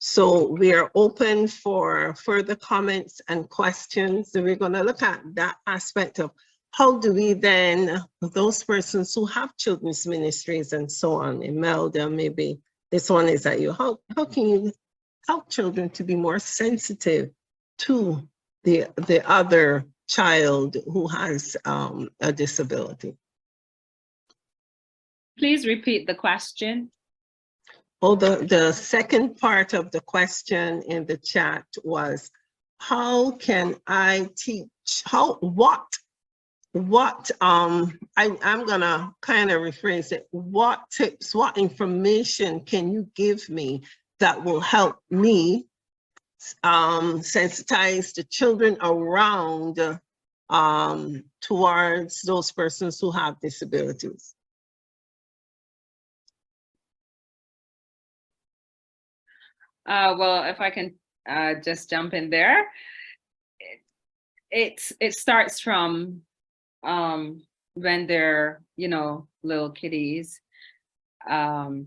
So we are open for further comments and questions. So we're going to look at that aspect of how do we then, those persons who have children's ministries and so on, Imelda, maybe this one is at you, how can you help children to be more sensitive to the other child who has a disability? Please repeat the question. Oh, the second part of the question in the chat was, how can I teach, I'm gonna kind of rephrase it. What tips, what information can you give me that will help me sensitize the children around towards those persons who have disabilities? Well, if I can just jump in there, it starts from when they're, you know, little kiddies. At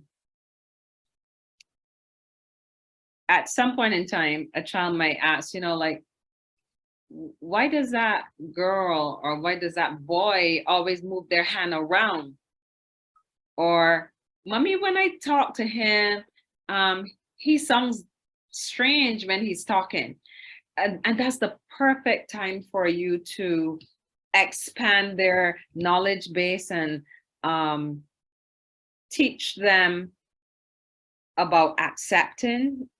some point in time, a child might ask, you know, like, why does that girl or why does that boy always move their hand around? Or, mommy, when I talk to him, he sounds strange when he's talking. And that's the perfect time for you to expand their knowledge base and teach them about accepting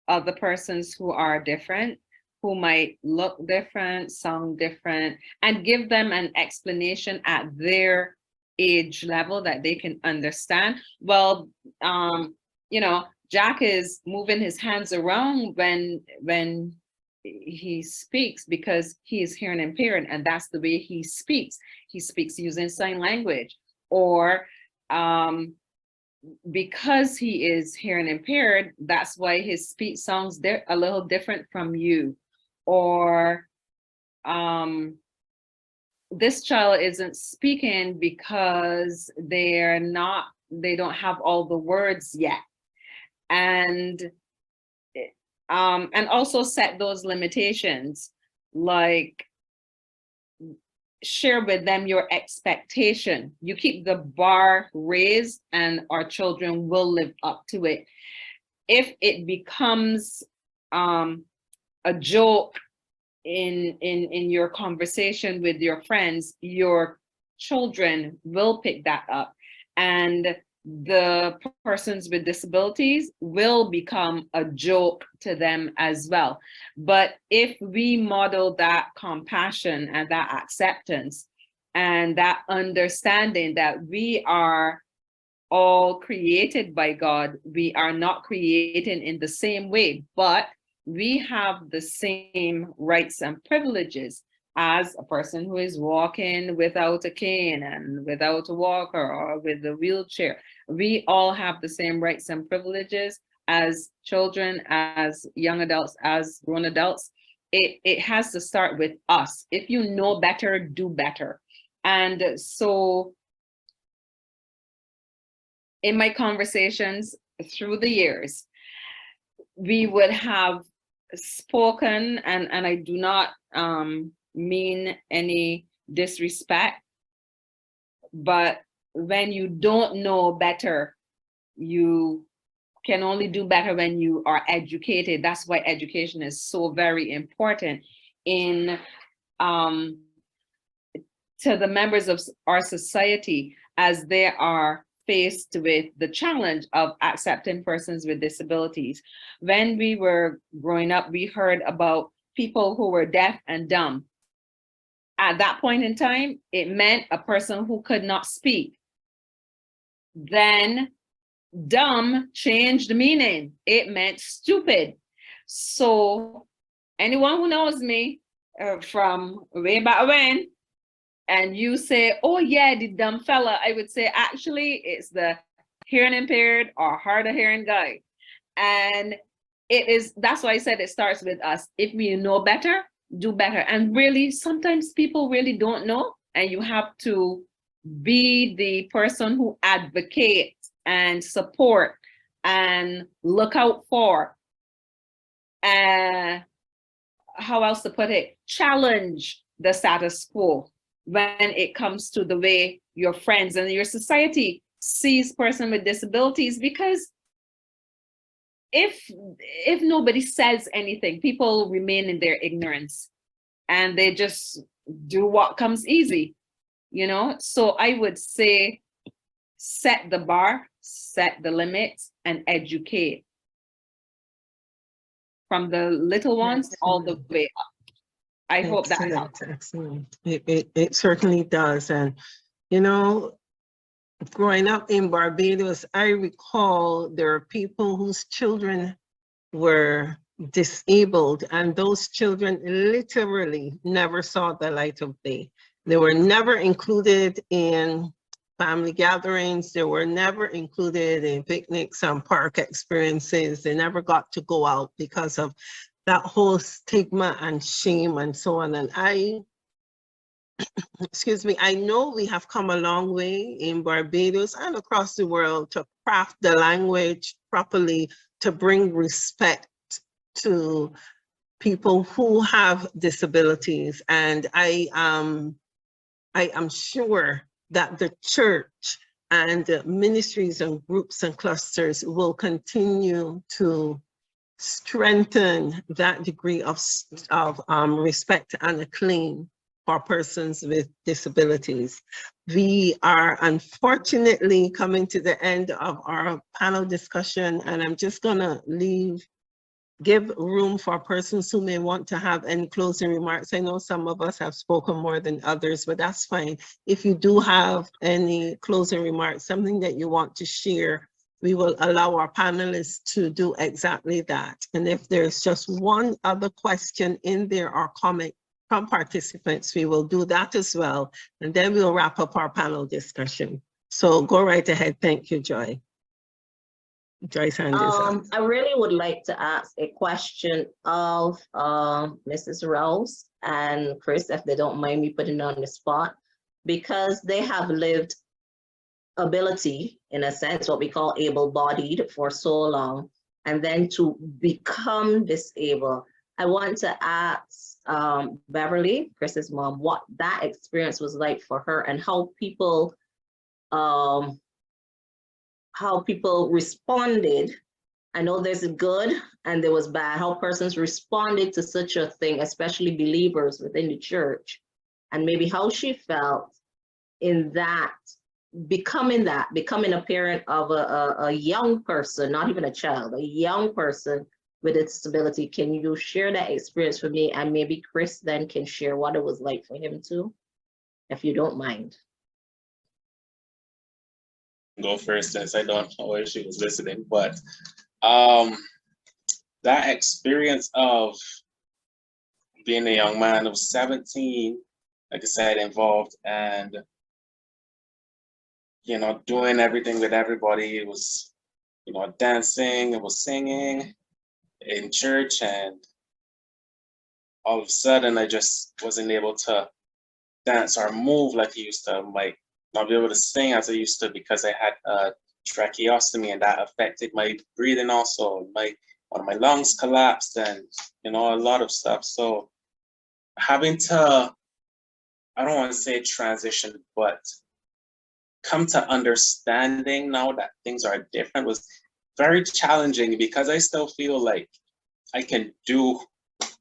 other persons who are different, who might look different, sound different, and give them an explanation at their age level that they can understand. Well, you know, Jack is moving his hands around when he speaks because he is hearing impaired, and that's the way he speaks. He speaks using sign language. Or because he is hearing impaired, that's why his speech sounds a little different from you. Or this child isn't speaking because they don't have all the words yet. And also set those limitations, like share with them your expectation. You keep the bar raised and our children will live up to it. If it becomes a joke in your conversation with your friends, your children will pick that up, and the persons with disabilities will become a joke to them as well. But if we model that compassion and that acceptance and that understanding that we are all created by God, we are not created in the same way, but we have the same rights and privileges as a person who is walking without a cane and without a walker or with a wheelchair. We all have the same rights and privileges as children, as young adults, as grown adults. It has to start with us. If you know better, do better. And so in my conversations through the years, we would have spoken, and I do not mean any disrespect, but when you don't know better, you can only do better when you are educated. That's why education is so very important in to the members of our society as they are faced with the challenge of accepting persons with disabilities. When we were growing up, we heard about people who were deaf and dumb. At that point in time, it meant a person who could not speak. Then dumb changed meaning. It meant stupid. So anyone who knows me from way back when, and you say, oh yeah, the dumb fella, I would say, actually, it's the hearing impaired or hard of hearing guy. And that's why I said it starts with us. If we know better, do better. And really, sometimes people really don't know, and you have to be the person who advocates and support and look out for how else to put it, challenge the status quo when it comes to the way your friends and your society sees person with disabilities. Because if nobody says anything, people remain in their ignorance and they just do what comes easy, you know? So I would say set the bar, set the limits, and educate from the little ones all the way up. I hope that helps. Excellent. It certainly does. And, you know, growing up in Barbados, I recall there are people whose children were disabled, and those children literally never saw the light of day. They were never included in family gatherings. They were never included in picnics and park experiences. They never got to go out because of that whole stigma and shame and so on. And excuse me, I know we have come a long way in Barbados and across the world to craft the language properly to bring respect to people who have disabilities. And I am sure that the church and ministries and groups and clusters will continue to strengthen that degree of respect and acclaim for persons with disabilities. We are unfortunately coming to the end of our panel discussion, and I'm just gonna give room for persons who may want to have any closing remarks. I know some of us have spoken more than others, but that's fine. If you do have any closing remarks, something that you want to share, we will allow our panelists to do exactly that. And if there's just one other question in there or comment from participants, we will do that as well. And then we'll wrap up our panel discussion. So go right ahead. Thank you, Joy. Joy's hand is up. I really would like to ask a question of Mrs. Rose and Chris, if they don't mind me putting on the spot, because they have lived ability, in a sense, what we call able-bodied for so long, and then to become disabled. I want to ask Beverly, Chris's mom, what that experience was like for her and how people responded. I know there's a good and there was bad, how persons responded to such a thing, especially believers within the church, and maybe how she felt in that, becoming a parent of a young person, not even a child, a young person with a disability. Can you share that experience with me? And maybe Chris then can share what it was like for him too, if you don't mind. Go first, since I don't know if she was listening, but that experience of being a young man of 17, like I said, involved and, you know, doing everything with everybody. It was, you know, dancing, it was singing in church, and all of a sudden I just wasn't able to dance or move like I used to. Like, not be able to sing as I used to because I had a tracheostomy, and that affected my breathing also. One of my lungs collapsed, and, you know, a lot of stuff. So having to, I don't want to say transition, but come to understanding now that things are different was very challenging, because I still feel like I can do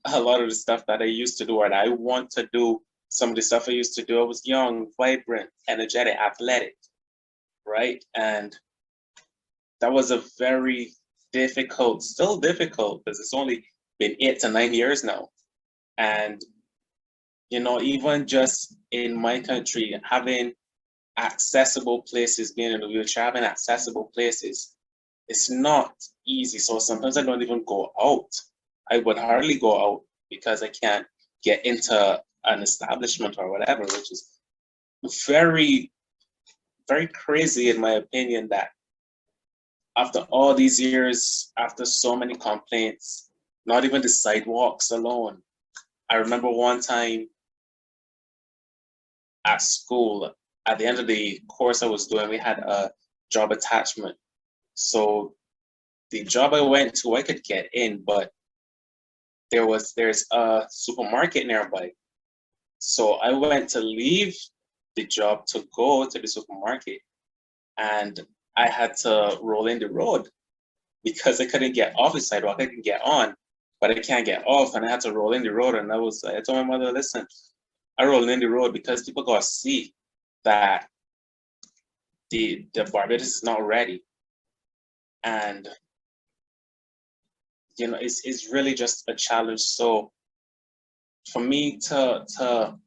a lot of the stuff that I used to do, and I want to do some of the stuff I used to do. I was young, vibrant, energetic, athletic, right? And that was a very difficult, still difficult, because it's only been 8 to 9 years now. And, you know, even just in my country, having accessible places, being in a wheelchair, having accessible places, it's not easy. So sometimes I don't even go out. I would hardly go out because I can't get into an establishment or whatever, which is very, very crazy in my opinion, that after all these years, after so many complaints, not even the sidewalks alone. I remember one time at school, at the end of the course I was doing, we had a job attachment. So the job I went to, I could get in, but there's a supermarket nearby. So I went to leave the job to go to the supermarket, and I had to roll in the road because I couldn't get off the sidewalk. I could get on, but I can't get off, and I had to roll in the road. And I told my mother, listen, I roll in the road because people gotta see that the Barbados is not ready. And you know, it's really just a challenge. So for me to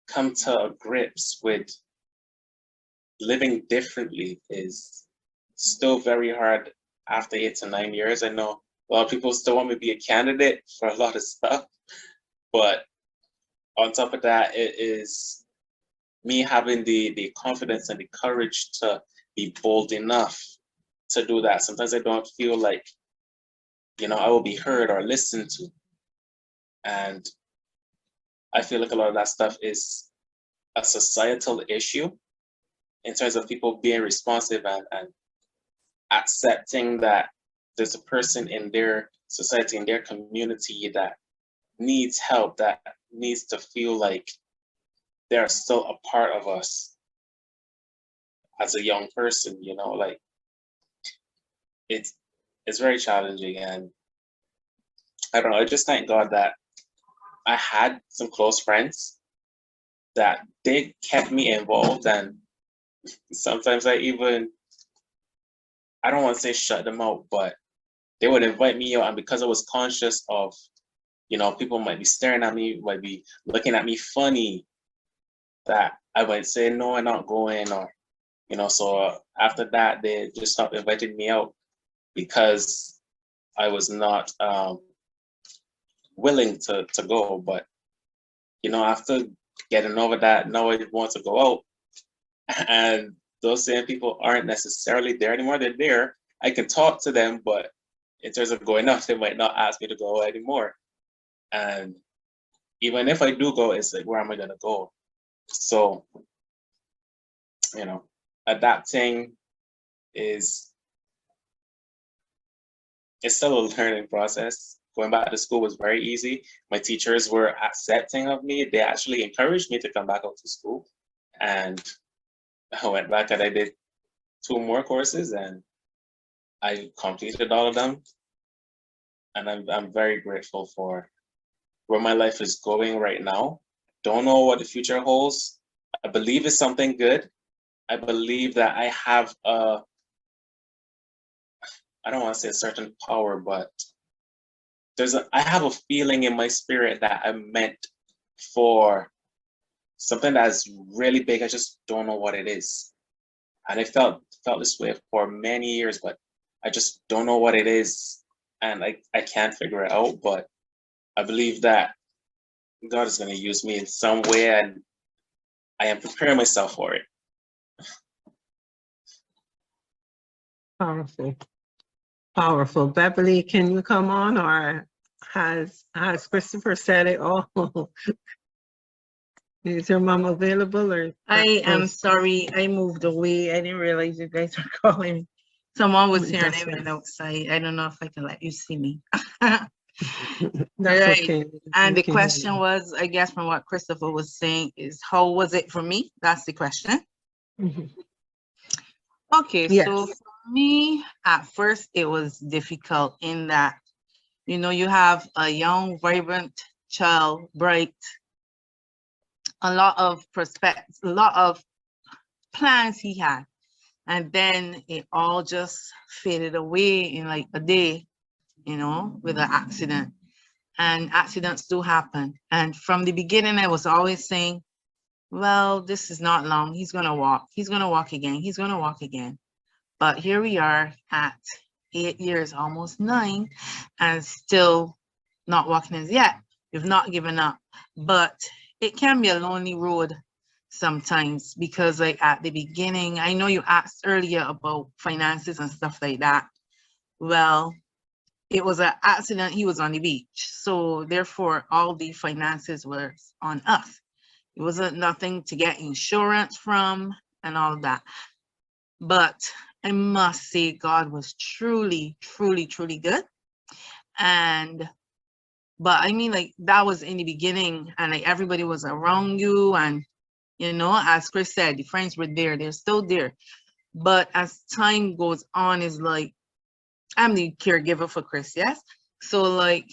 come to grips with living differently is still very hard after 8 to 9 years. I know a lot of people still want me to be a candidate for a lot of stuff, but on top of that, it is me having the confidence and the courage to be bold enough to do that. Sometimes I don't feel like, you know, I will be heard or listened to. And I feel like a lot of that stuff is a societal issue in terms of people being responsive and accepting that there's a person in their society, in their community that needs help, that needs to feel like they're still a part of us as a young person, you know, like it's very challenging. And I don't know, I just thank God that I had some close friends that they kept me involved, and sometimes I don't want to say shut them out, but they would invite me out, and because I was conscious of, you know, people might be staring at me, might be looking at me funny, that I might say, no, I'm not going, or, you know, so after that, they just stopped inviting me out because I was not willing to go. But, you know, after getting over that, now I want to go out, and those same people aren't necessarily there anymore. They're there. I can talk to them, but in terms of going out, they might not ask me to go out anymore. And even if I do go, it's like, where am I gonna go? So, you know, adapting it's still a learning process. Going back to school was very easy. My teachers were accepting of me. They actually encouraged me to come back out to school. And I went back and I did 2 more courses and I completed all of them. And I'm very grateful for where my life is going right now. Don't know what the future holds. I believe it's something good. I believe that I have I don't want to say a certain power, but I have a feeling in my spirit that I'm meant for something that's really big. I just don't know what it is. And I felt this way for many years, but I just don't know what it is. And I can't figure it out, but I believe that God is going to use me in some way, and I am preparing myself for it. Powerful. Powerful. Beverly, can you come on, or has Christopher said it all? Is your mom available, or? I am sorry, I moved away. I didn't realize you guys were calling me. Someone was here and I went outside. I don't know if I can let you see me. That's Right. okay. And We the can hear question you. was, I guess from what Christopher was saying, is how was it for me? That's the question. Mhm. Okay, Yes. so for me, at first it was difficult in that, you know, you have a young, vibrant child, bright, a lot of prospects, a lot of plans he had. And then it all just faded away in like a day, you know, with an accident. And accidents do happen. And from the beginning, I was always saying, well, this is not long. He's going to walk. He's going to walk again. He's going to walk again. But here we are at 8 years, almost 9, and still not walking as yet. We've not given up. But it can be a lonely road sometimes, because like at the beginning, I know you asked earlier about finances and stuff like that. Well, it was an accident. He was on the beach. So therefore, all the finances were on us. It wasn't nothing to get insurance from and all of that. But I must say God was truly, truly, truly good. And But I mean, like, that was in the beginning, and like everybody was around you, and you know, as Chris said, the friends were there, they're still there. But as time goes on, is like, I'm the caregiver for Chris, yes? So like,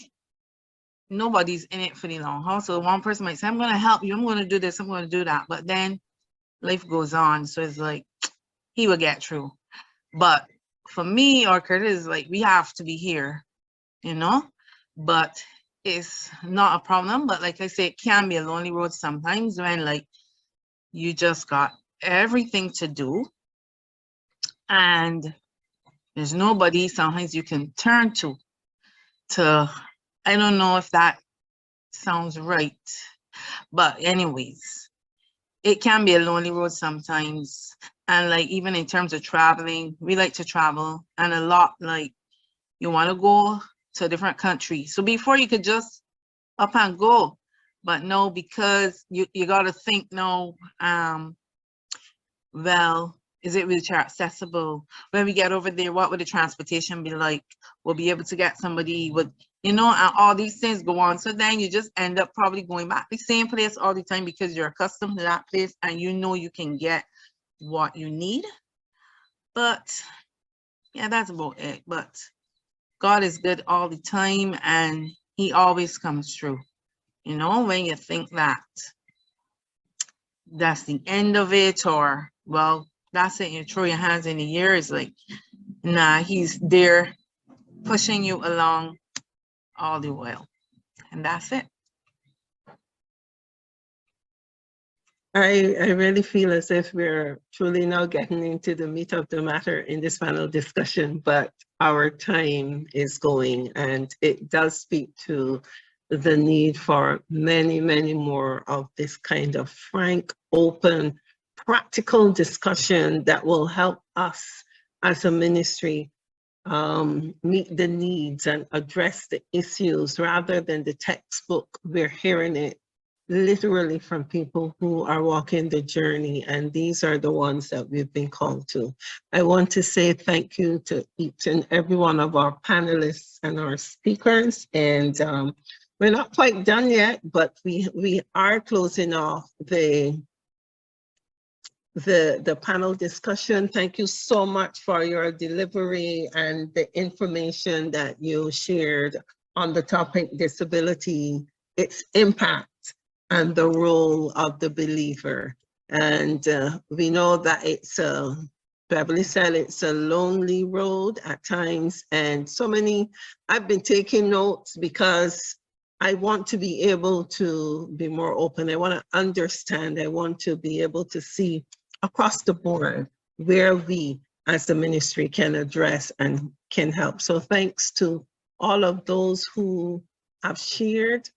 nobody's in it for the long haul. So one person might say, I'm gonna help you, I'm gonna do this, I'm gonna do that. But then life goes on. So it's like, he will get through. But for me or Curtis, like, we have to be here, you know? But it's not a problem. But like I say, it can be a lonely road sometimes when like you just got everything to do and there's nobody sometimes you can turn to, I don't know if that sounds right, but anyways, it can be a lonely road sometimes. And like, even in terms of traveling, we like to travel, and a lot, like, you want to go to a different country. So before you could just up and go, but no, because you got to think, no, well, is it wheelchair accessible? When we get over there, what would the transportation be like? We'll be able to get somebody with, you know, and all these things go on. So then you just end up probably going back to the same place all the time because you're accustomed to that place and you know you can get what you need. But yeah, that's about it. But God is good all the time and he always comes through. You know, when you think that that's the end of it, or, well, that's it, you throw your hands in the air, it's like, nah, he's there pushing you along all the while. And that's it. I really feel as if we're truly now getting into the meat of the matter in this panel discussion, but our time is going, and it does speak to the need for many, many more of this kind of frank, open, practical discussion that will help us as a ministry meet the needs and address the issues rather than the textbook. We're hearing it literally from people who are walking the journey, and these are the ones that we've been called to. I want to say thank you to each and every one of our panelists and our speakers, and we're not quite done yet, but we are closing off the panel discussion. Thank you so much for your delivery and the information that you shared on the topic disability, its impact, and the role of the believer. And we know that it's Beverly said it's a lonely road at times, and so many, I've been taking notes because I want to be able to be more open. I want to understand. I want to be able to see across the board where we as the ministry can address and can help. So thanks to all of those who have shared.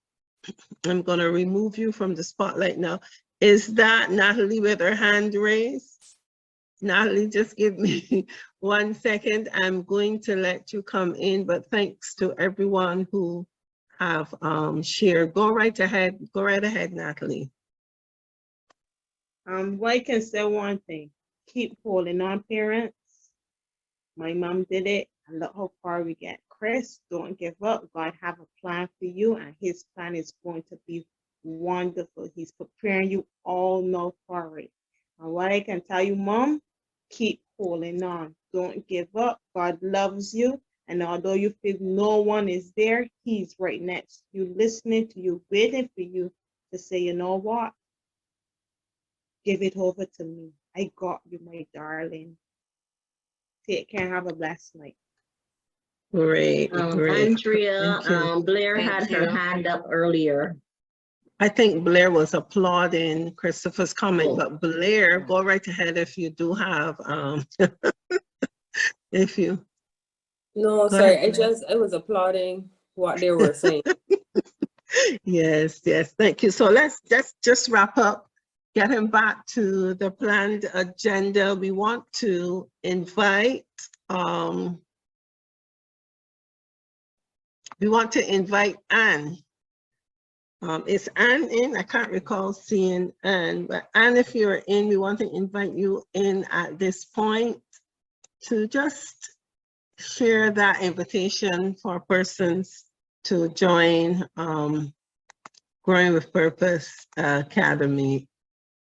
I'm going to remove you from the spotlight now. Is that Natalie with her hand raised? Natalie, just give me 1 second. I'm going to let you come in, but thanks to everyone who have shared. Go right ahead, Natalie. Well, I can say one thing. Keep holding on, parents. My mom did it, and look how far we get. Chris, don't give up. God have a plan for you, and his plan is going to be wonderful. He's preparing you all now for it. And what I can tell you, Mom, keep holding on. Don't give up. God loves you. And although you feel no one is there, he's right next to you, listening to you, waiting for you to say, you know what? Give it over to me. I got you, my darling. Take care and have a blessed night. Great, great. Andrea, Blair Thank had you. her hand up earlier. I think Blair was applauding Christopher's comment, Oh. but Blair, go right ahead if you do have, if you. No, Go sorry, ahead. I was applauding what they were saying. Yes, thank you. So let's just wrap up, get him back to the planned agenda. We want to invite, Anne. Is Anne in? I can't recall seeing Anne, but Anne, if you're in, we want to invite you in at this point to just share that invitation for persons to join Growing with Purpose Academy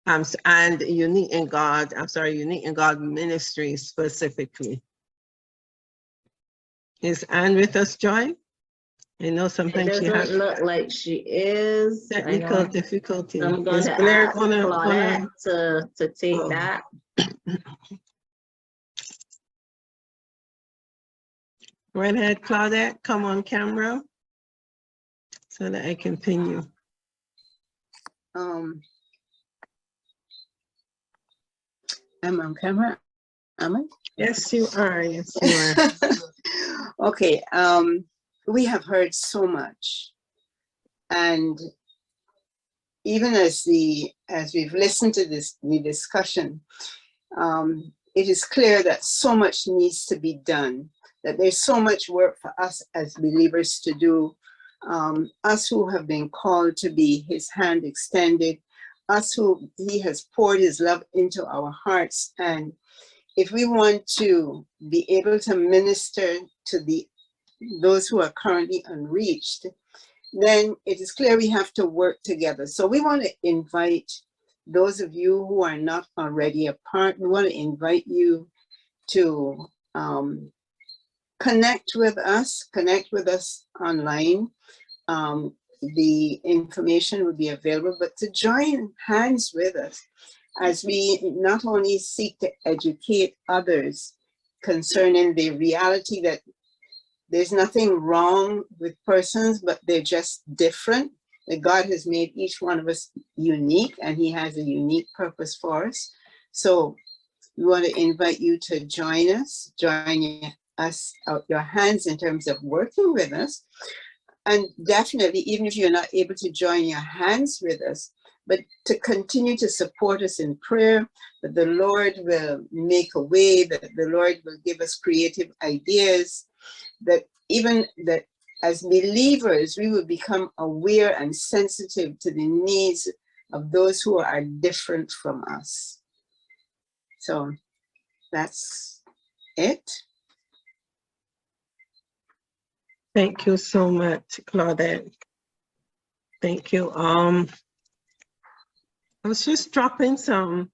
and Unique in God Ministry specifically. Is Anne with us, Joy? I know It sometimes she doesn't has look like she is. I technical know. difficulty. I'm going Is to Blair ask gonna Claudette to take Oh. that. Go ahead, Claudette, come on camera so that I can pin you. I'm on camera. Am I? Yes, you are. Yes, you are. Okay. We have heard so much, and even as we've listened to the discussion, it is clear that so much needs to be done. That there's so much work for us as believers to do. Us who have been called to be His hand extended, us who He has poured His love into our hearts, and if we want to be able to minister to those who are currently unreached, then it is clear we have to work together. So we want to invite those of you who are not already a part, we want to invite you to connect with us online. The information will be available, but to join hands with us as we not only seek to educate others concerning the reality that there's nothing wrong with persons, but they're just different, that God has made each one of us unique and He has a unique purpose for us. So we want to invite you to join us out your hands in terms of working with us. And definitely, even if you're not able to join your hands with us, but to continue to support us in prayer, that the Lord will make a way, that the Lord will give us creative ideas, that even that as believers, we will become aware and sensitive to the needs of those who are different from us. So that's it. Thank you so much, Claudette. Thank you. I was just dropping some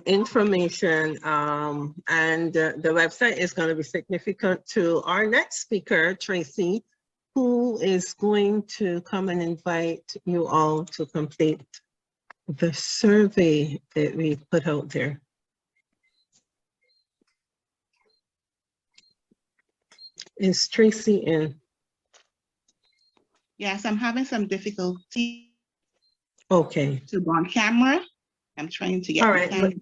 information, and the website is going to be significant to our next speaker, Tracy, who is going to come and invite you all to complete the survey that we put out there. Is Tracy in? Yes, I'm having some difficulty Okay. to go on camera. I'm trying to get All the right. camera.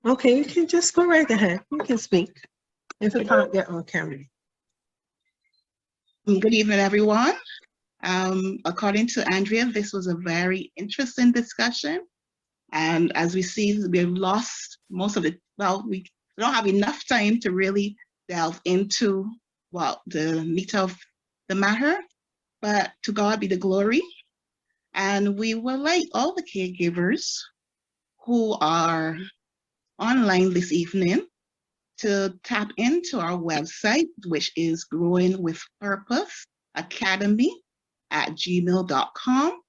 Okay, you can just go right ahead. You can speak if you can't get on camera. Good evening, everyone. According to Andrea, this was a very interesting discussion. And as we see, we've lost most of it. Well, we don't have enough time to really delve into the meat of the matter, but to God be the glory. And we would like all the caregivers who are online this evening to tap into our website, which is Growing with Purpose Academy at gmail.com.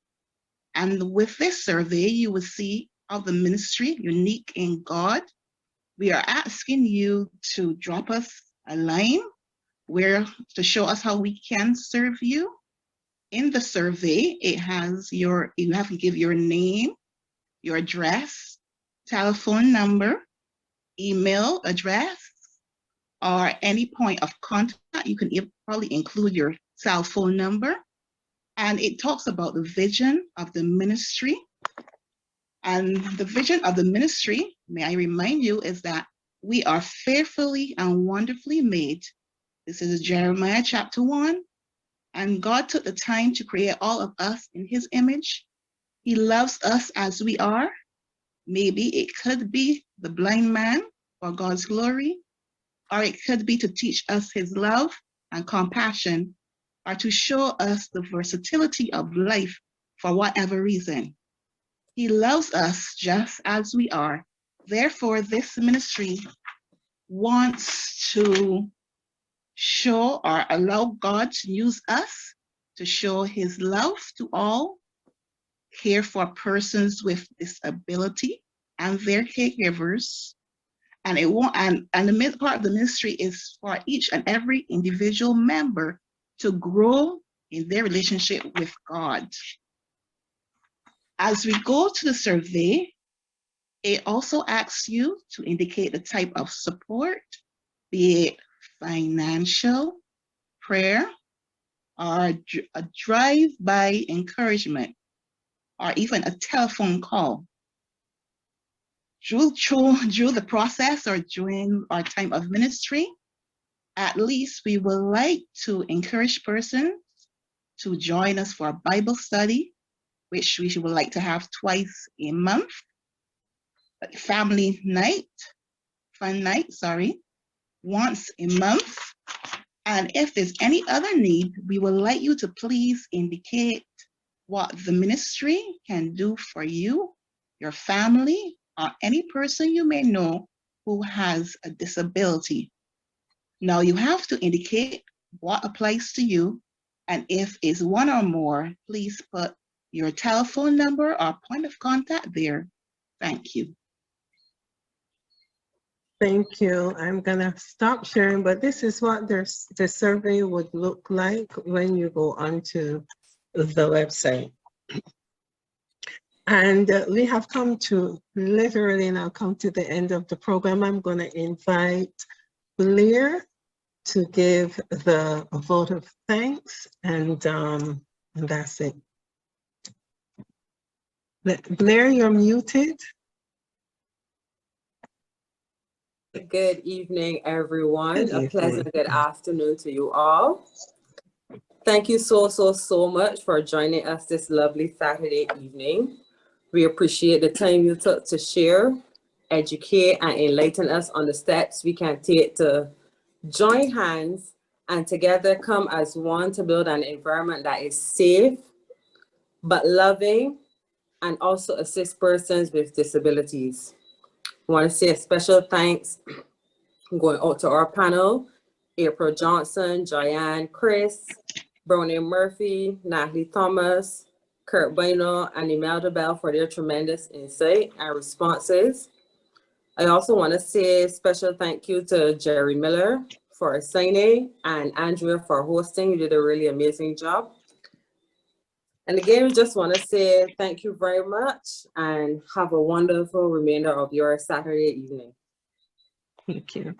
And with this survey, you will see of the ministry, Unique in God. We are asking you to drop us a line to show us how we can serve you. In the survey, you have to give your name, your address, telephone number, email address, or any point of contact. You can probably include your cell phone number. And it talks about the vision of the ministry. And the vision of the ministry, may I remind you, is that we are fearfully and wonderfully made. This is Jeremiah chapter 1. And God took the time to create all of us in His image. He loves us as we are. Maybe it could be the blind man for God's glory, or it could be to teach us His love and compassion, or to show us the versatility of life for whatever reason. He loves us just as we are. Therefore, this ministry wants to show or allow God to use us to show his love to all, care for persons with disability and their caregivers. And it won't, and the part of the ministry is for each and every individual member to grow in their relationship with God. As we go to the survey, it also asks you to indicate the type of support, be it financial, prayer, or a drive-by encouragement, or even a telephone call. Through the process or during our time of ministry, at least we would like to encourage persons to join us for a Bible study, which we would like to have twice a month, family night, fun night, once a month. And if there's any other need, we would like you to please indicate what the ministry can do for you, your family, or any person you may know who has a disability. Now you have to indicate what applies to you, and if it's one or more, please put your telephone number or point of contact there. Thank you. Thank you. I'm gonna stop sharing, but this is what the survey would look like when you go onto the website. And we have come to literally now come to the end of the program. I'm going to invite Blair to give the vote of thanks, and that's it. Blair, you're muted. Good evening, everyone. Good A evening. pleasant good afternoon to you all. Thank you so much for joining us this lovely Saturday evening. We appreciate the time you took to share, educate, and enlighten us on the steps we can take to join hands and together come as one to build an environment that is safe, but loving, and also assist persons with disabilities. I want to say a special thanks going out to our panel, April Johnson, Joyanne, Chris, Brownie Murphy, Natalie Thomas, Kurt Bueno, and Imelda Bell for their tremendous insight and responses. I also want to say a special thank you to Jerry Miller for signing and Andrea for hosting. You did a really amazing job. And again, we just want to say thank you very much and have a wonderful remainder of your Saturday evening. Thank you.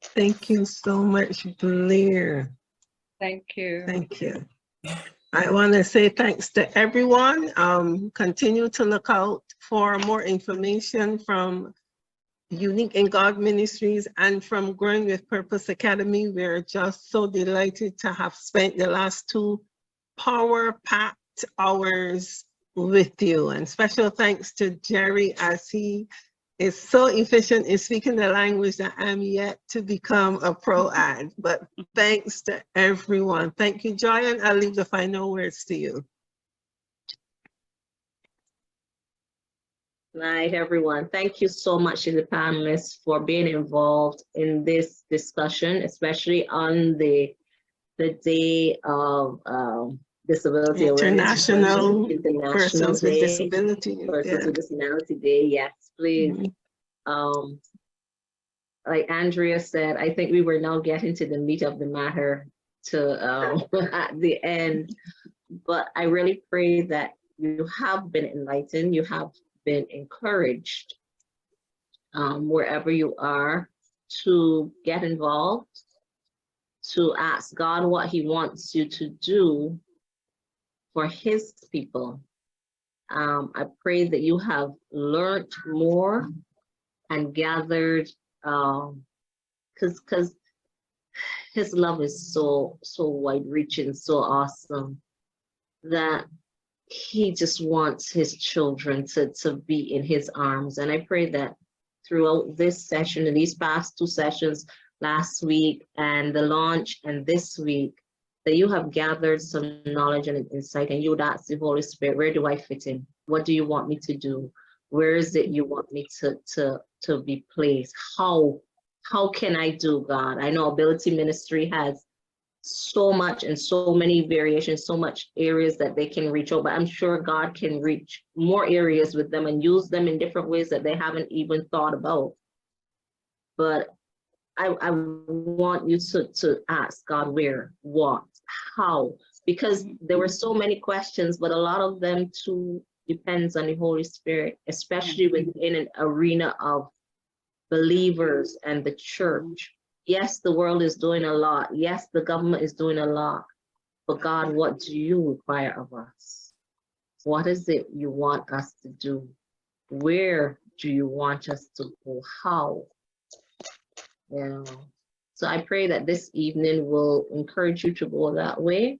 Thank you so much, Blair. Thank you. Thank you. I want to say thanks to everyone. Continue to look out for more information from Unique in God Ministries and from Growing with Purpose Academy. We're just so delighted to have spent the last 2 power-packed hours with you. And special thanks to Jerry, as he is so efficient in speaking the language that I'm yet to become a pro at. But thanks to everyone. Thank you, Joy, and I'll leave the final words to you. Night, everyone. Thank you so much to the panelists for being involved in this discussion, especially on the day of Disability Awareness. International International Persons with Day. Disability. Persons with Disability Day, yes, please. Like Andrea said, I think we were now getting to the meat of the matter to at the end, but I really pray that you have been enlightened, you have been encouraged wherever you are to get involved, to ask God what he wants you to do for his people. I pray that you have learned more and gathered, because his love is so wide-reaching, so awesome, that he just wants his children to be in his arms. And I pray that throughout this session and these past 2 sessions, last week and the launch and this week, that you have gathered some knowledge and insight, and you would ask the Holy Spirit, where do I fit in? What do you want me to do? Where is it you want me to be placed? How how can I do, God? I know Ability Ministry has so much and so many variations, so much areas that they can reach out, but I'm sure God can reach more areas with them and use them in different ways that they haven't even thought about. But I want you to ask God where, what, how, because there were so many questions, but a lot of them too depends on the Holy Spirit, especially within an arena of believers and the church. Yes, the world is doing a lot. Yes, the government is doing a lot. But God, what do you require of us? What is it you want us to do? Where do you want us to go? How? Yeah. So I pray that this evening will encourage you to go that way.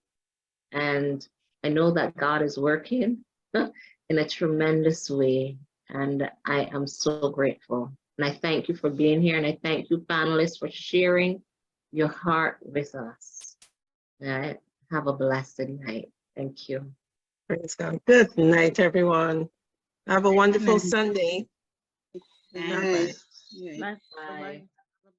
And I know that God is working in a tremendous way. And I am so grateful. And I thank you for being here. And I thank you, panelists, for sharing your heart with us. All right. Have a blessed night. Thank you. Praise God. Good night, everyone. Have a wonderful night. Sunday. Nice. Bye.